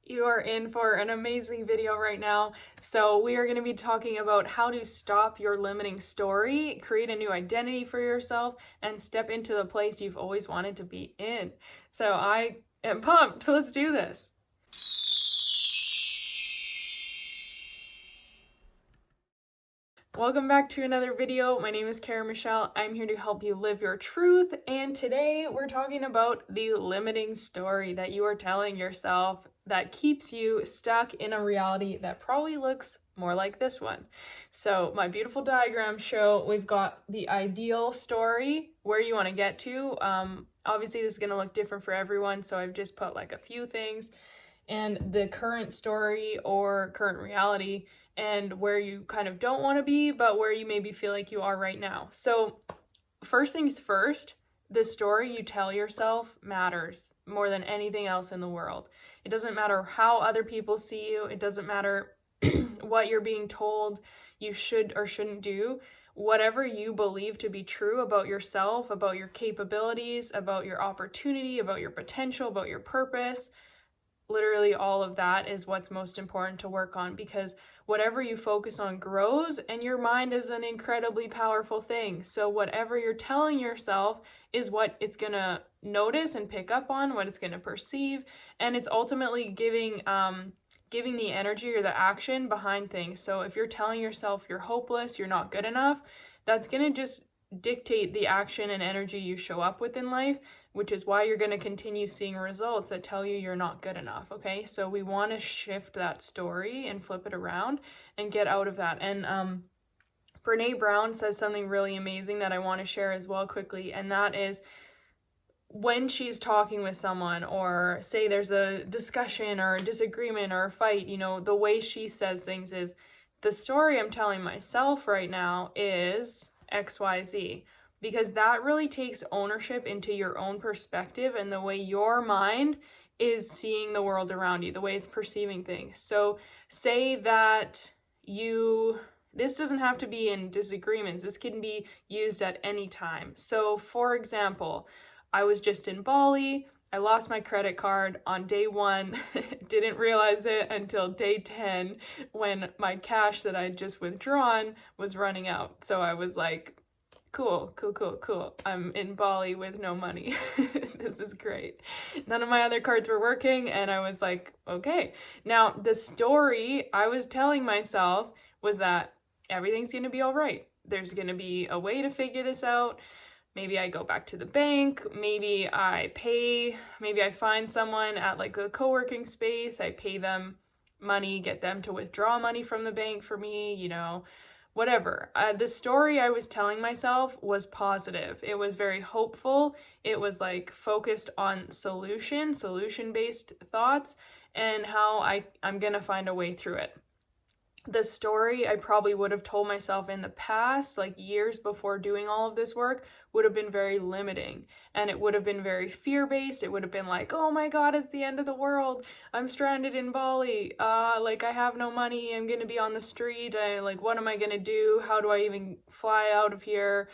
You are in for an amazing video right now. So we are going to be talking about how to stop your limiting story, create a new identity for yourself, and step into the place you've always wanted to be in. So I am pumped. So let's do this. Welcome back to another video. My name is Kara Michelle. I'm here to help you live your truth, and today we're talking about the limiting story that you are telling yourself that keeps you stuck in a reality that probably looks more like this one. So my beautiful diagrams show we've got the ideal story, where you want to get to. Obviously this is going to look different for everyone, so I've just put like a few things, and the current story or current reality, and where you kind of don't want to be, but where you maybe feel like you are right now. So first things first, the story you tell yourself matters more than anything else in the world. It doesn't matter how other people see you. It doesn't matter what you're being told you should or shouldn't do. Whatever you believe to be true about yourself, about your capabilities, about your opportunity, about your potential, about your purpose, literally all of that is what's most important to work on, because whatever you focus on grows, and your mind is an incredibly powerful thing. So whatever you're telling yourself is what it's going to notice and pick up on, what it's going to perceive, and it's ultimately giving the energy or the action behind things. So if you're telling yourself you're hopeless, you're not good enough, that's going to just dictate the action and energy you show up with in life, which is why you're going to continue seeing results that tell you you're not good enough. Okay, so we want to shift that story and flip it around and get out of that. And Brene Brown says something really amazing that I want to share as well quickly, and that is, when she's talking with someone, or say there's a discussion or a disagreement or a fight, the way she says things is, the story I'm telling myself right now is XYZ, because that really takes ownership into your own perspective and the way your mind is seeing the world around you, the way it's perceiving things. So say that this doesn't have to be in disagreements, this can be used at any time. So for example, I was just in Bali, I lost my credit card on day 1, didn't realize it until day 10 when my cash that I'd just withdrawn was running out. So I was like, cool. I'm in Bali with no money. This is great. None of my other cards were working, and I was like, okay. Now, the story I was telling myself was that everything's going to be all right. There's going to be a way to figure this out. Maybe I go back to the bank, maybe I find someone at like a co-working space, I pay them money, get them to withdraw money from the bank for me, whatever. The story I was telling myself was positive. It was very hopeful. It was like focused on solution-based thoughts, and how I'm gonna find a way through it. The story I probably would have told myself in the past, like years before doing all of this work, would have been very limiting, and it would have been very fear-based. It would have been like, oh my God, it's the end of the world. I'm stranded in Bali. I have no money. I'm going to be on the street. What am I going to do? How do I even fly out of here?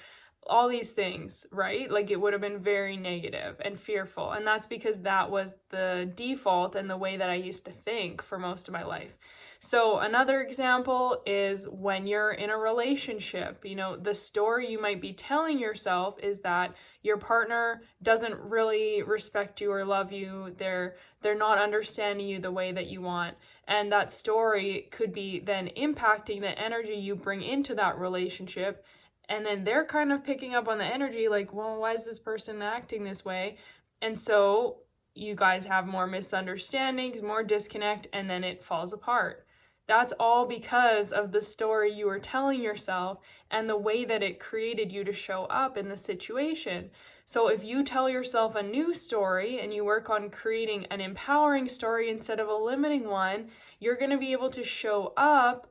All these things, right? Like, it would have been very negative and fearful. And that's because that was the default and the way that I used to think for most of my life. So another example is when you're in a relationship, the story you might be telling yourself is that your partner doesn't really respect you or love you. They're not understanding you the way that you want. And that story could be then impacting the energy you bring into that relationship. And then they're kind of picking up on the energy like, well, why is this person acting this way? And so you guys have more misunderstandings, more disconnect, and then it falls apart. That's all because of the story you were telling yourself and the way that it created you to show up in the situation. So if you tell yourself a new story and you work on creating an empowering story instead of a limiting one, you're going to be able to show up.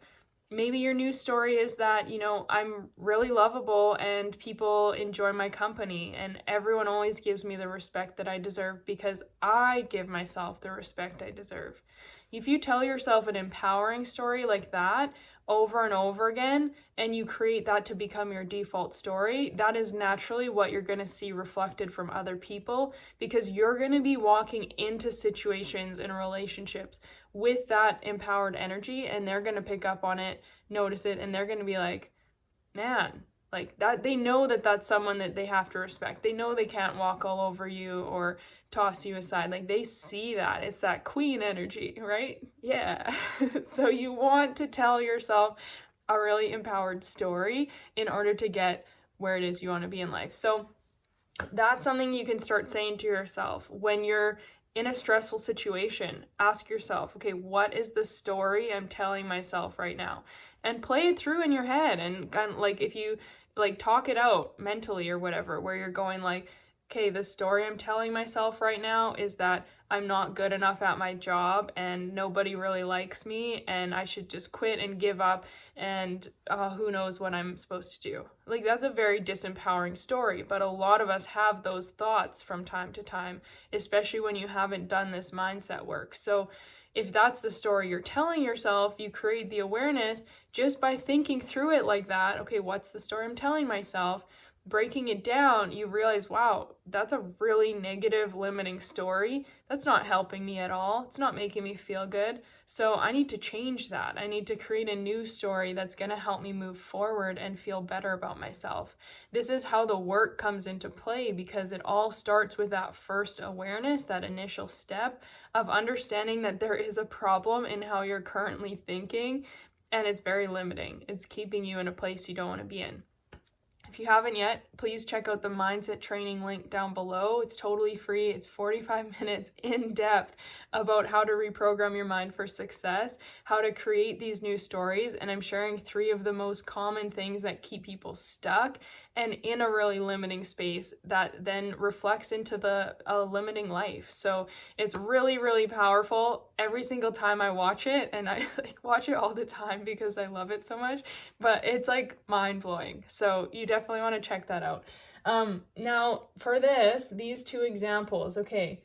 Maybe your new story is that, I'm really lovable and people enjoy my company, and everyone always gives me the respect that I deserve because I give myself the respect I deserve. If you tell yourself an empowering story like that, over and over again, and you create that to become your default story, that is naturally what you're going to see reflected from other people, because you're going to be walking into situations and relationships with that empowered energy, and they're going to pick up on it, notice it, and they're going to be like, man, like that, they know that that's someone that they have to respect. They know they can't walk all over you or toss you aside. Like they see that. It's that queen energy, right? Yeah. So you want to tell yourself a really empowered story in order to get where it is you want to be in life. So that's something you can start saying to yourself when you're in a stressful situation. Ask yourself, okay, what is the story I'm telling myself right now? And play it through in your head, and like if you like talk it out mentally or whatever, where you're going like, okay, the story I'm telling myself right now is that I'm not good enough at my job and nobody really likes me and I should just quit and give up and who knows what I'm supposed to do. Like that's a very disempowering story, but a lot of us have those thoughts from time to time, especially when you haven't done this mindset work. So if that's the story you're telling yourself, you create the awareness just by thinking through it like that. Okay, what's the story I'm telling myself? Breaking it down, you realize, wow, that's a really negative, limiting story. That's not helping me at all. It's not making me feel good. So I need to change that. I need to create a new story that's going to help me move forward and feel better about myself. This is how the work comes into play, because it all starts with that first awareness, that initial step of understanding that there is a problem in how you're currently thinking, and it's very limiting. It's keeping you in a place you don't want to be in. If you haven't yet, please check out the mindset training link down below. It's totally free. It's 45 minutes in depth about how to reprogram your mind for success, how to create these new stories, and I'm sharing 3 of the most common things that keep people stuck and in a really limiting space that then reflects into the limiting life. So it's really, really powerful. Every single time I watch it, and I watch it all the time because I love it so much, but it's like mind-blowing. So you definitely want to check that out. Now for these 2 examples, okay,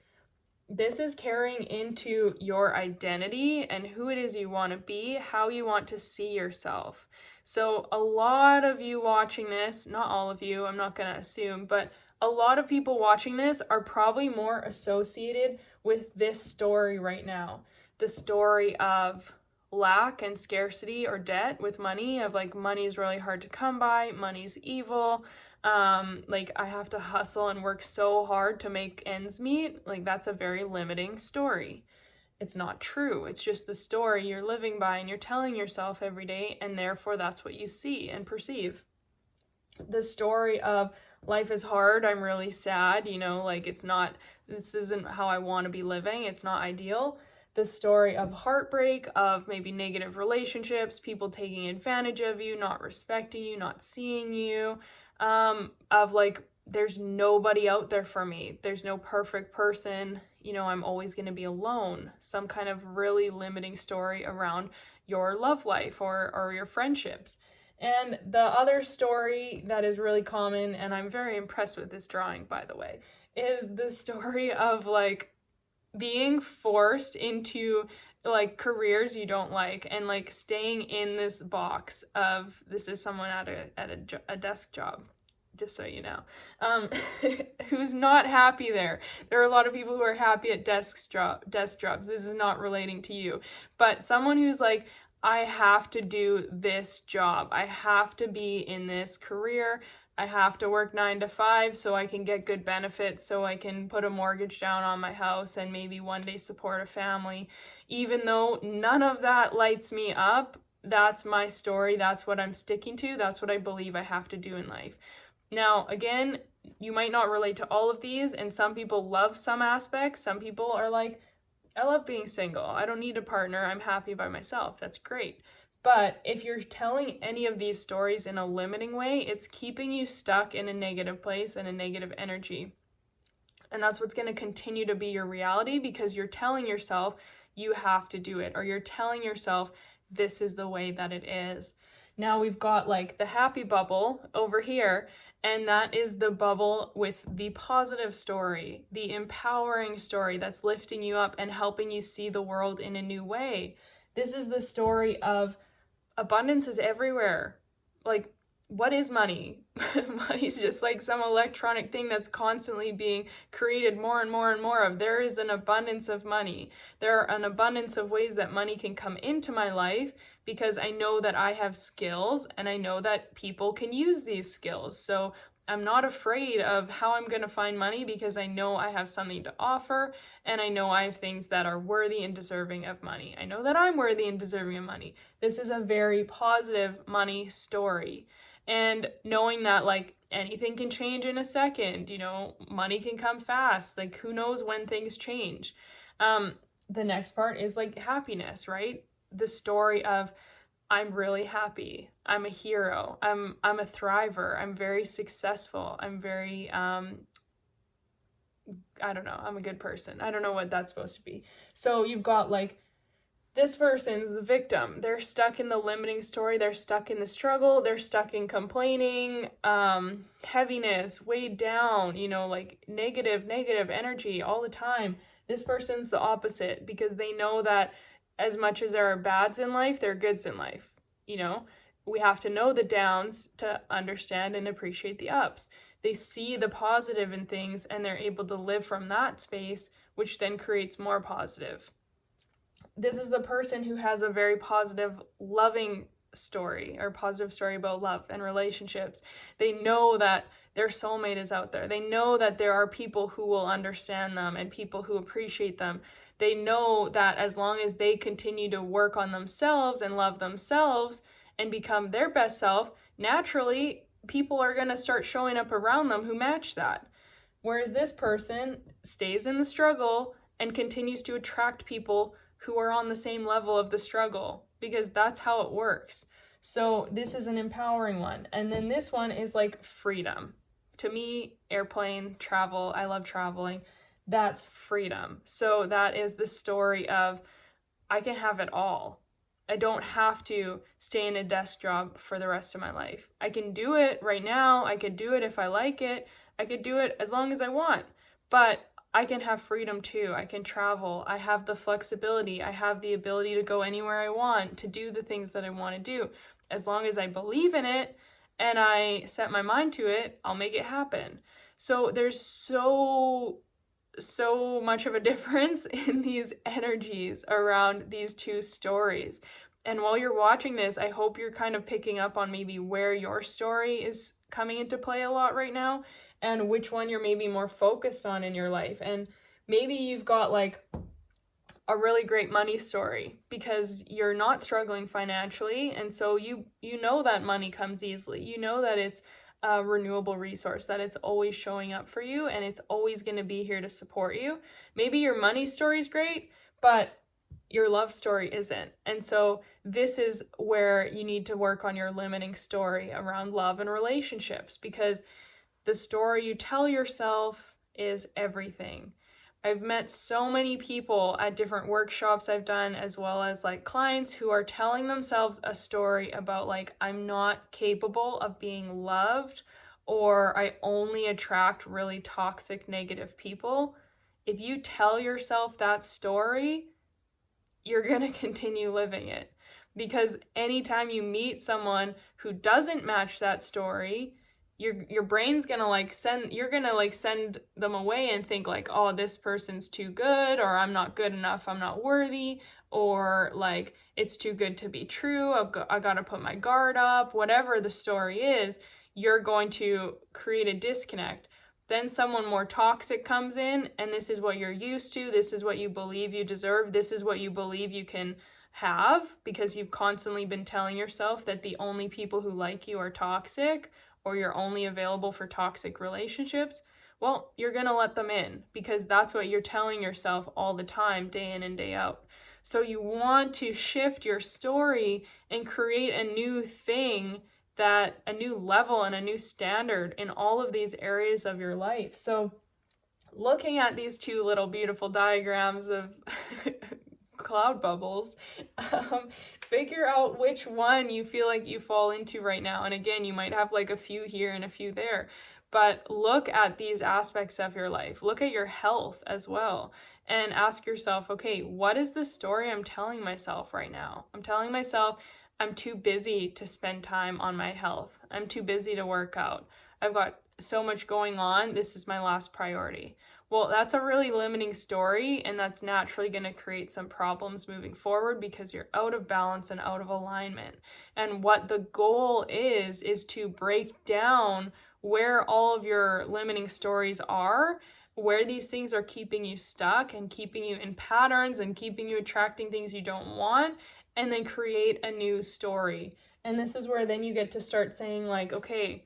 this is carrying into your identity and who it is you want to be, how you want to see yourself. So a lot of you watching this, not all of you, I'm not going to assume, but a lot of people watching this are probably more associated with this story right now. The story of lack and scarcity or debt with money, of like money is really hard to come by, money's evil, like I have to hustle and work so hard to make ends meet. Like that's a very limiting story. It's not true. It's just the story you're living by and you're telling yourself every day, and therefore that's what you see and perceive. The story of life is hard, I'm really sad, like this isn't how I want to be living, it's not ideal. The story of heartbreak, of maybe negative relationships, people taking advantage of you, not respecting you, not seeing you, of like, there's nobody out there for me. There's no perfect person. I'm always going to be alone. Some kind of really limiting story around your love life or your friendships. And the other story that is really common, and I'm very impressed with this drawing, by the way, is the story of like being forced into like careers you don't like, and like staying in this box of this is someone at a desk job, just so you know, who's not happy there. There are a lot of people who are happy at desk jobs. This is not relating to you, but someone who's like, I have to do this job. I have to be in this career. I have to work 9 to 5 so I can get good benefits, so I can put a mortgage down on my house and maybe one day support a family. Even though none of that lights me up, that's my story. That's what I'm sticking to. That's what I believe I have to do in life. Now, again, you might not relate to all of these, and some people love some aspects. Some people are like, I love being single. I don't need a partner. I'm happy by myself. That's great. But if you're telling any of these stories in a limiting way, it's keeping you stuck in a negative place and a negative energy. And that's what's going to continue to be your reality, because you're telling yourself you have to do it, or you're telling yourself this is the way that it is. Now we've got like the happy bubble over here, and that is the bubble with the positive story, the empowering story that's lifting you up and helping you see the world in a new way. This is the story of abundance is everywhere. Like, what is money? Money's just like some electronic thing that's constantly being created more and more and more of. There is an abundance of money. There are an abundance of ways that money can come into my life because I know that I have skills and I know that people can use these skills. So I'm not afraid of how I'm going to find money because I know I have something to offer and I know I have things that are worthy and deserving of money. I know that I'm worthy and deserving of money. This is a very positive money story. And knowing that like anything can change in a second, money can come fast. Like who knows when things change. The next part is like happiness, right? The story of I'm really happy. I'm a hero. I'm a thriver. I'm very successful. I'm very I don't know. I'm a good person. I don't know what that's supposed to be. So you've got like this person's the victim. They're stuck in the limiting story. They're stuck in the struggle. They're stuck in complaining, heaviness, weighed down, like negative energy all the time. This person's the opposite because they know that as much as there are bads in life, there are goods in life. We have to know the downs to understand and appreciate the ups. They see the positive in things and they're able to live from that space, which then creates more positive. This is the person who has a very positive, loving story or positive story about love and relationships. They know that their soulmate is out there. They know that there are people who will understand them and people who appreciate them. They know that as long as they continue to work on themselves and love themselves and become their best self, naturally, people are going to start showing up around them who match that. Whereas this person stays in the struggle and continues to attract people who are on the same level of the struggle because that's how it works. So this is an empowering one. And then this one is like freedom. To me, airplane, travel, I love traveling. That's freedom. So that is the story of I can have it all. I don't have to stay in a desk job for the rest of my life. I can do it right now. I could do it if I like it. I could do it as long as I want. But I can have freedom too. I can travel. I have the flexibility. I have the ability to go anywhere I want, to do the things that I want to do. As long as I believe in it and I set my mind to it, I'll make it happen. So there's so much of a difference in these energies around these two stories. And while you're watching this, I hope you're kind of picking up on maybe where your story is coming into play a lot right now and which one you're maybe more focused on in your life. And maybe you've got like a really great money story because you're not struggling financially. And so you know that money comes easily. You know that it's a renewable resource, that it's always showing up for you and it's always going to be here to support you. Maybe your money story is great, but your love story isn't. And so this is where you need to work on your limiting story around love and relationships because the story you tell yourself is everything. I've met so many people at different workshops I've done, as well as like clients who are telling themselves a story about like, I'm not capable of being loved, or I only attract really toxic, negative people. If you tell yourself that story, you're going to continue living it. Because anytime you meet someone who doesn't match that story, your brain's gonna send them away and think like, oh, this person's too good, or I'm not good enough, I'm not worthy, or like it's too good to be true, I gotta put my guard up. Whatever the story is, you're going to create a disconnect. Then someone more toxic comes in, and this is what you're used to, this is what you believe you deserve, this is what you believe you can have, because you've constantly been telling yourself that the only people who like you are toxic, or you're only available for toxic relationships. Well, you're going to let them in because that's what you're telling yourself all the time, day in and day out. So you want to shift your story and create a new thing, that a new level and a new standard in all of these areas of your life. So looking at these two little beautiful diagrams of cloud bubbles, figure out which one you feel like you fall into right now. And again, you might have like a few here and a few there, but look at these aspects of your life. Look at your health as well and ask yourself, okay, what is the story I'm telling myself right now? I'm telling myself I'm too busy to spend time on my health. I'm too busy to work out. I've got so much going on. This is my last priority. Well, that's a really limiting story, and that's naturally going to create some problems moving forward because you're out of balance and out of alignment. And what the goal is to break down where all of your limiting stories are, where these things are keeping you stuck and keeping you in patterns and keeping you attracting things you don't want, and then create a new story. And this is where then you get to start saying like, okay,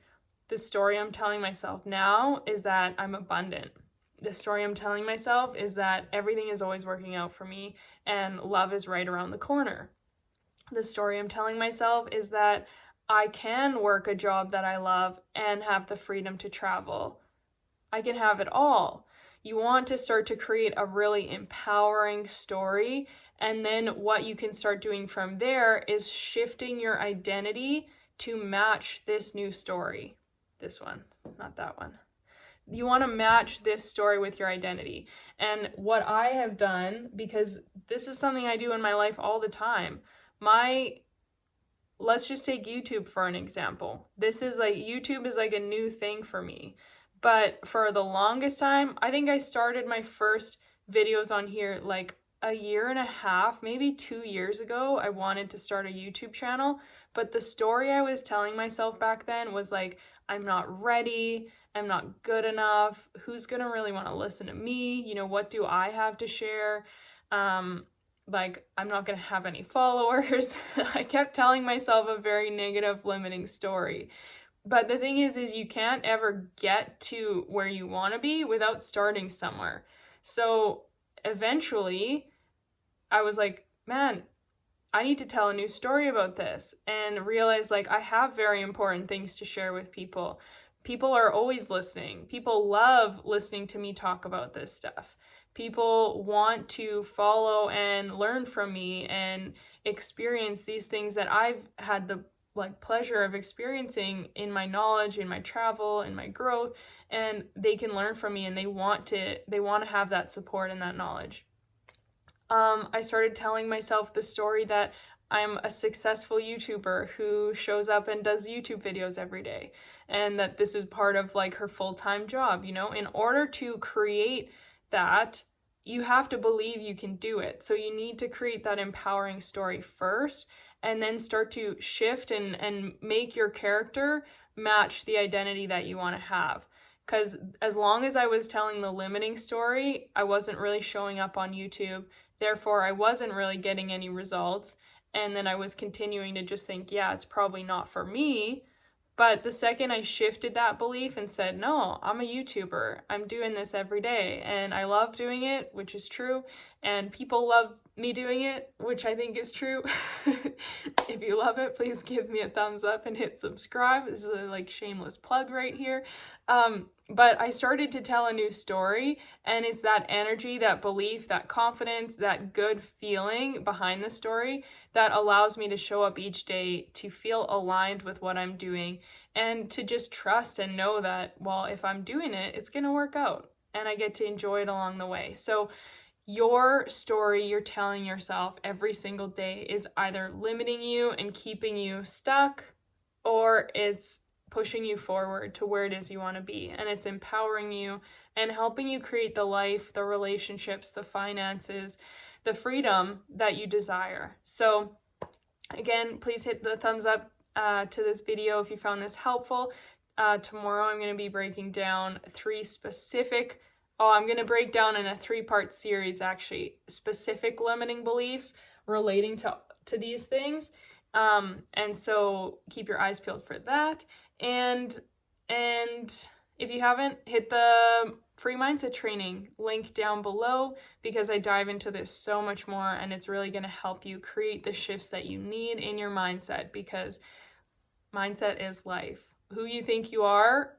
the story I'm telling myself now is that I'm abundant. The story I'm telling myself is that everything is always working out for me and love is right around the corner. The story I'm telling myself is that I can work a job that I love and have the freedom to travel. I can have it all. You want to start to create a really empowering story, and then what you can start doing from there is shifting your identity to match this new story. This one, not that one. You want to match this story with your identity. And what I have done, because this is something I do in my life all the time, let's just take YouTube for an example. YouTube is like a new thing for me. But for the longest time, I think I started my first videos on here like a year and a half, maybe 2 years ago. I wanted to start a YouTube channel, but the story I was telling myself back then was like, I'm not ready, I'm not good enough, who's gonna really want to listen to me, what do I have to share, like I'm not gonna have any followers. I kept telling myself a very negative limiting story. But the thing is you can't ever get to where you want to be without starting somewhere. So eventually I was like, man, I need to tell a new story about this, and realize like I have very important things to share with people. People are always listening. People love listening to me talk about this stuff. People want to follow and learn from me and experience these things that I've had the pleasure of experiencing in my knowledge, in my travel, in my growth, and they can learn from me, and they want to have that support and that knowledge. I started telling myself the story that I'm a successful YouTuber who shows up and does YouTube videos every day, and that this is part of like her full-time job. In order to create that, you have to believe you can do it. So you need to create that empowering story first, and then start to shift and make your character match the identity that you want to have. Because as long as I was telling the limiting story, I wasn't really showing up on YouTube. Therefore, I wasn't really getting any results. And then I was continuing to just think, yeah, it's probably not for me. But the second I shifted that belief and said, no, I'm a YouTuber, I'm doing this every day, and I love doing it, which is true, and people love me doing it, which I think is true. If you love it, please give me a thumbs up and hit subscribe. This is a shameless plug right here. But I started to tell a new story, and it's that energy, that belief, that confidence, that good feeling behind the story that allows me to show up each day to feel aligned with what I'm doing, and to just trust and know that, well, if I'm doing it, it's going to work out, and I get to enjoy it along the way. So your story you're telling yourself every single day is either limiting you and keeping you stuck, or it's pushing you forward to where it is you want to be, and it's empowering you and helping you create the life, the relationships, the finances, the freedom that you desire. So again, please hit the thumbs up to this video if you found this helpful. Tomorrow I'm going to be breaking down I'm going to break down in a 3-part series actually specific limiting beliefs relating to these things. And so keep your eyes peeled for that. And if you haven't, hit the free mindset training link down below, because I dive into this so much more, and it's really going to help you create the shifts that you need in your mindset, because mindset is life. Who you think you are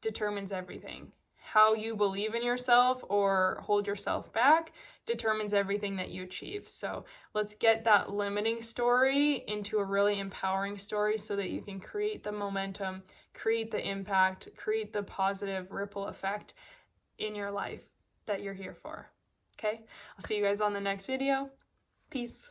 determines everything. How you believe in yourself or hold yourself back determines everything that you achieve. So let's get that limiting story into a really empowering story so that you can create the momentum, create the impact, create the positive ripple effect in your life that you're here for. Okay? I'll see you guys on the next video. Peace.